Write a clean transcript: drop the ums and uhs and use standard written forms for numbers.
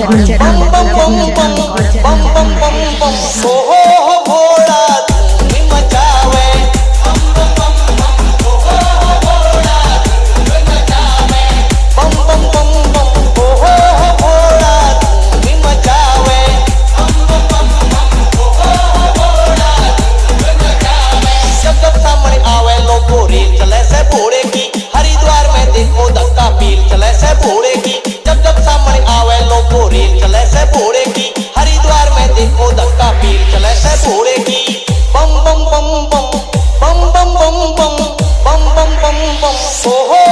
बम बम बम बम बम बम बम बम हो भोला धूम मचावे बम बम बम बम हो भोला धूम मचावे बम बम बम बम हो भोला धूम मचावे बम बम बम बम हो भोला धूम मचावे जब सामने आवे लोगों रेल चले से भोले की हरिद्वार में देखो धक्का पीर चले से भोले की जब सामने आवे लोगों रेल चले से भोले की हरिद्वार में देखो धक्का पीर चले से भोले की बम बम बम बम बम बम बम बम बम बम बम बम हो